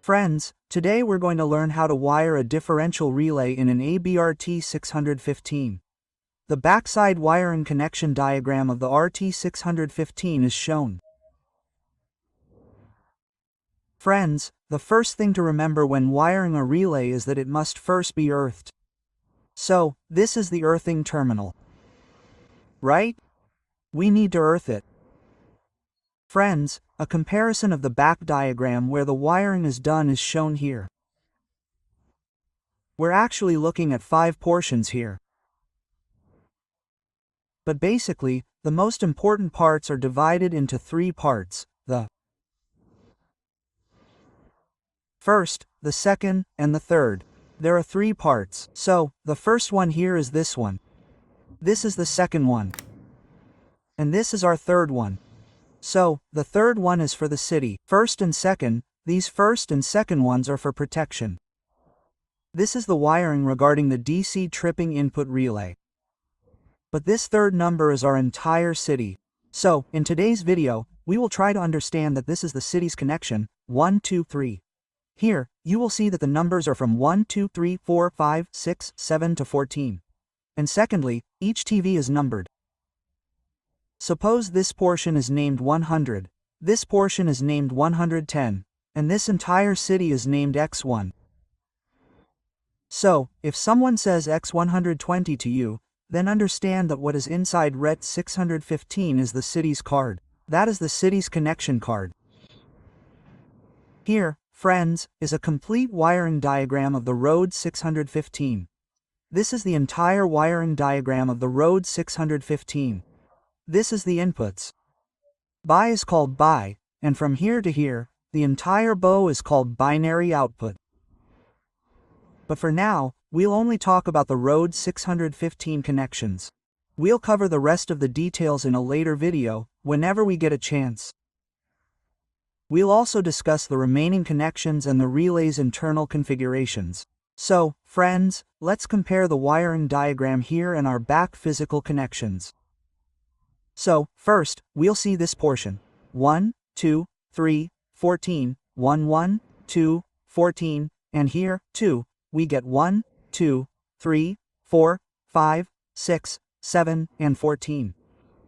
Friends, today we're going to learn how to wire a differential relay in an ABB RET 615. The backside wiring connection diagram of the RET 615 is shown. Friends, the first thing to remember when wiring a relay is that it must first be earthed. So, this is the earthing terminal. Right? We need to earth it. Friends, a comparison of the back diagram where the wiring is done is shown here. We're actually looking at 5 portions here. But basically, the most important parts are divided into 3 parts, the first, the second, and the third. There are 3 parts, so, the first one here is this one. This is the second one. And this is our third one. So, the third one is for the city. First and second, these first and second ones are for protection. This is the wiring regarding the DC tripping input relay. But this third number is our entire city. So, in today's video, we will try to understand that this is the city's connection, 1, 2, 3. Here, you will see that the numbers are from 1, 2, 3, 4, 5, 6, 7 to 14. And secondly, each TV is numbered. Suppose this portion is named 100, this portion is named 110, and this entire city is named X1. So, if someone says X120 to you, then understand that what is inside RET 615 is the city's card. That is the city's connection card. Here, friends, is a complete wiring diagram of the RET 615. This is the entire wiring diagram of the RET 615. This is the inputs. Bi is called bi, and from here to here, the entire bow is called binary output. But for now, we'll only talk about the RET 615 connections. We'll cover the rest of the details in a later video, whenever we get a chance. We'll also discuss the remaining connections and the relay's internal configurations. So, friends, let's compare the wiring diagram here and our back physical connections. So, first, we'll see this portion. 1, 2, 3, 14, 1, 1, 2, 14, and here, 2, we get 1, 2, 3, 4, 5, 6, 7, and 14.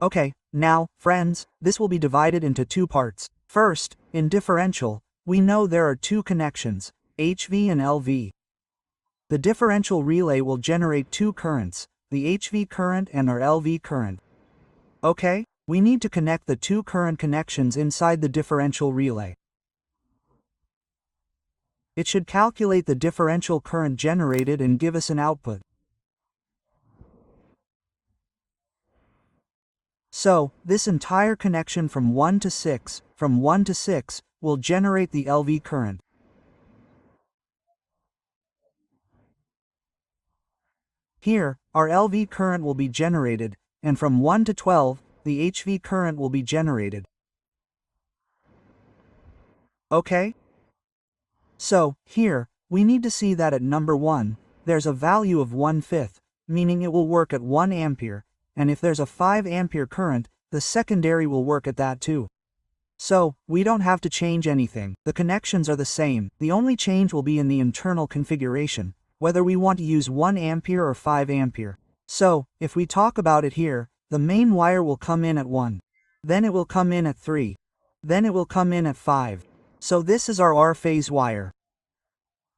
Okay, now, friends, this will be divided into 2 parts. First, in differential, we know there are 2 connections, HV and LV. The differential relay will generate 2 currents, the HV current and our LV current. Okay, we need to connect the 2 current connections inside the differential relay. It should calculate the differential current generated and give us an output. So, this entire connection from 1 to 6, will generate the LV current. Here, our LV current will be generated, and from 1 to 12, the HV current will be generated. Okay? So, here, we need to see that at number 1, there's a value of 1/5, meaning it will work at 1 ampere, and if there's a 5 ampere current, the secondary will work at that too. So, we don't have to change anything, the connections are the same, the only change will be in the internal configuration, whether we want to use 1 ampere or 5 ampere. So, if we talk about it here, the main wire will come in at 1. Then it will come in at 3. Then it will come in at 5. So this is our R phase wire.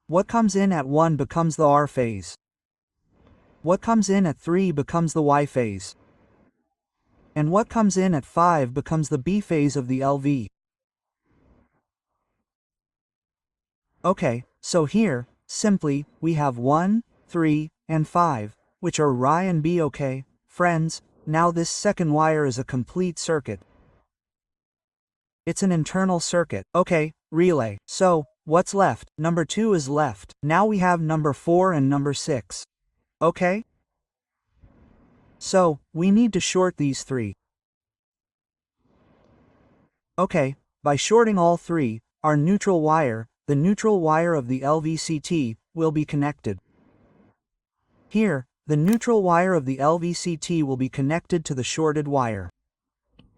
What comes in at 1 becomes the R phase. What comes in at 3 becomes the Y phase. And what comes in at 5 becomes the B phase of the LV. Okay, so here, simply, we have 1, 3, and 5, which are R and B. Okay, friends, now this second wire is a complete circuit. It's an internal circuit. Okay, relay. So, what's left? Number 2 is left. Now we have number 4 and number 6. Okay? So, we need to short these 3. Okay, by shorting all 3, our neutral wire, the neutral wire of the LVCT, will be connected. Here, the neutral wire of the LVCT will be connected to the shorted wire.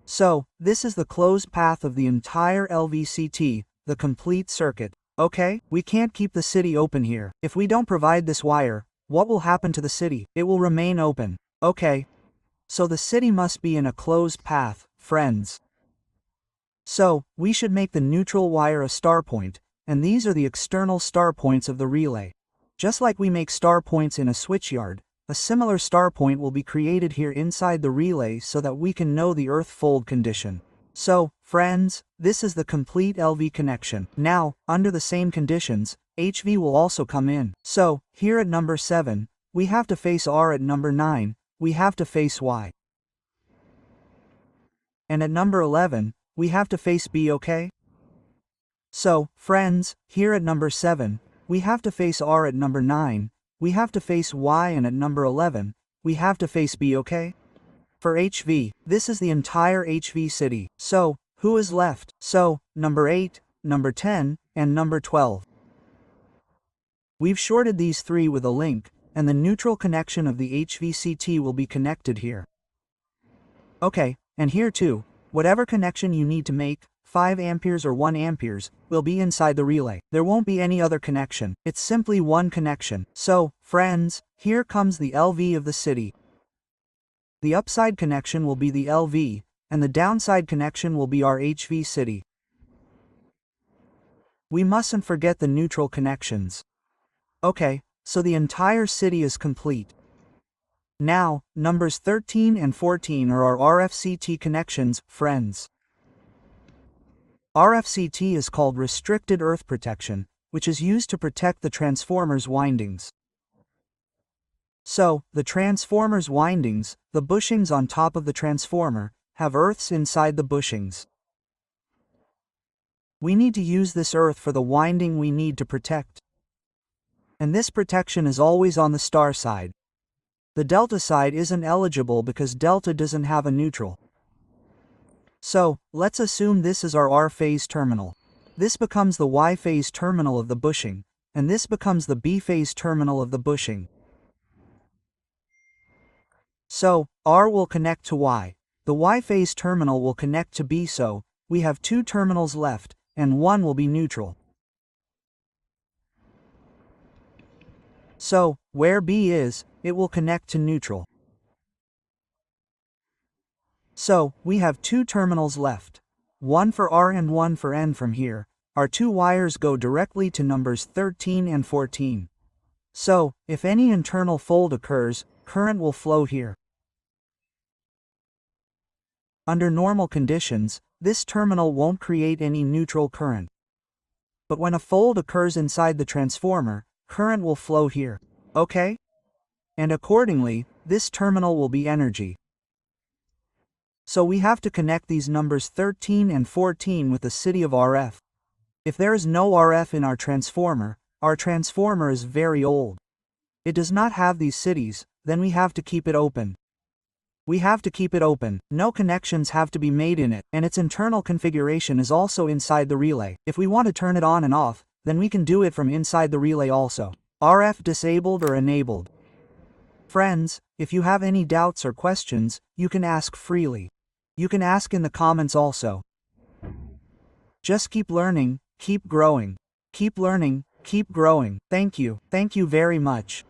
So, this is the closed path of the entire LVCT, the complete circuit. Okay, we can't keep the city open here. If we don't provide this wire, what will happen to the city? It will remain open. Okay. So the city must be in a closed path, friends. So, we should make the neutral wire a star point, and these are the external star points of the relay. Just like we make star points in a switchyard, a similar star point will be created here inside the relay so that we can know the earth fold condition. So, friends, this is the complete LV connection. Now, under the same conditions, HV will also come in. So, here at number 7, we have to face R. At number 9, we have to face Y. And at number 11, we have to face B, okay? So, friends, here at number 7, we have to face R. At number 9, we have to face Y, and at number 11, we have to face B, okay? For HV, this is the entire HV city. So, who is left? So, number 8, number 10, and number 12. We've shorted these three with a link, and the neutral connection of the HVCT will be connected here. Okay, and here too, whatever connection you need to make, 5 amperes or 1 amperes, will be inside the relay. There won't be any other connection. It's simply one connection. So, friends, here comes the LV of the city. The upside connection will be the LV, and the downside connection will be our HV city. We mustn't forget the neutral connections. Okay, so the entire city is complete. Now, numbers 13 and 14 are our RFCT connections, friends. RFCT is called Restricted Earth Protection, which is used to protect the transformer's windings. So, the transformer's windings, the bushings on top of the transformer, have earths inside the bushings. We need to use this earth for the winding we need to protect. And this protection is always on the star side. The delta side isn't eligible because delta doesn't have a neutral. So, let's assume this is our R phase terminal. This becomes the Y phase terminal of the bushing, and this becomes the B phase terminal of the bushing. So, R will connect to Y. The Y phase terminal will connect to B, so we have 2 terminals left, and one will be neutral. So, where B is, it will connect to neutral. So, we have 2 terminals left. One for R and one for N. From here, our 2 wires go directly to numbers 13 and 14. So, if any internal fold occurs, current will flow here. Under normal conditions, this terminal won't create any neutral current. But when a fold occurs inside the transformer, current will flow here. Okay? And accordingly, this terminal will be energy. So we have to connect these numbers 13 and 14 with the city of RF. If there is no RF in our transformer is very old. It does not have these cities, then we have to keep it open. We have to keep it open, no connections have to be made in it, and its internal configuration is also inside the relay. If we want to turn it on and off, then we can do it from inside the relay also. RF disabled or enabled. Friends, if you have any doubts or questions, you can ask freely. You can ask in the comments also. Just keep learning, keep growing. Keep learning, keep growing. Thank you very much.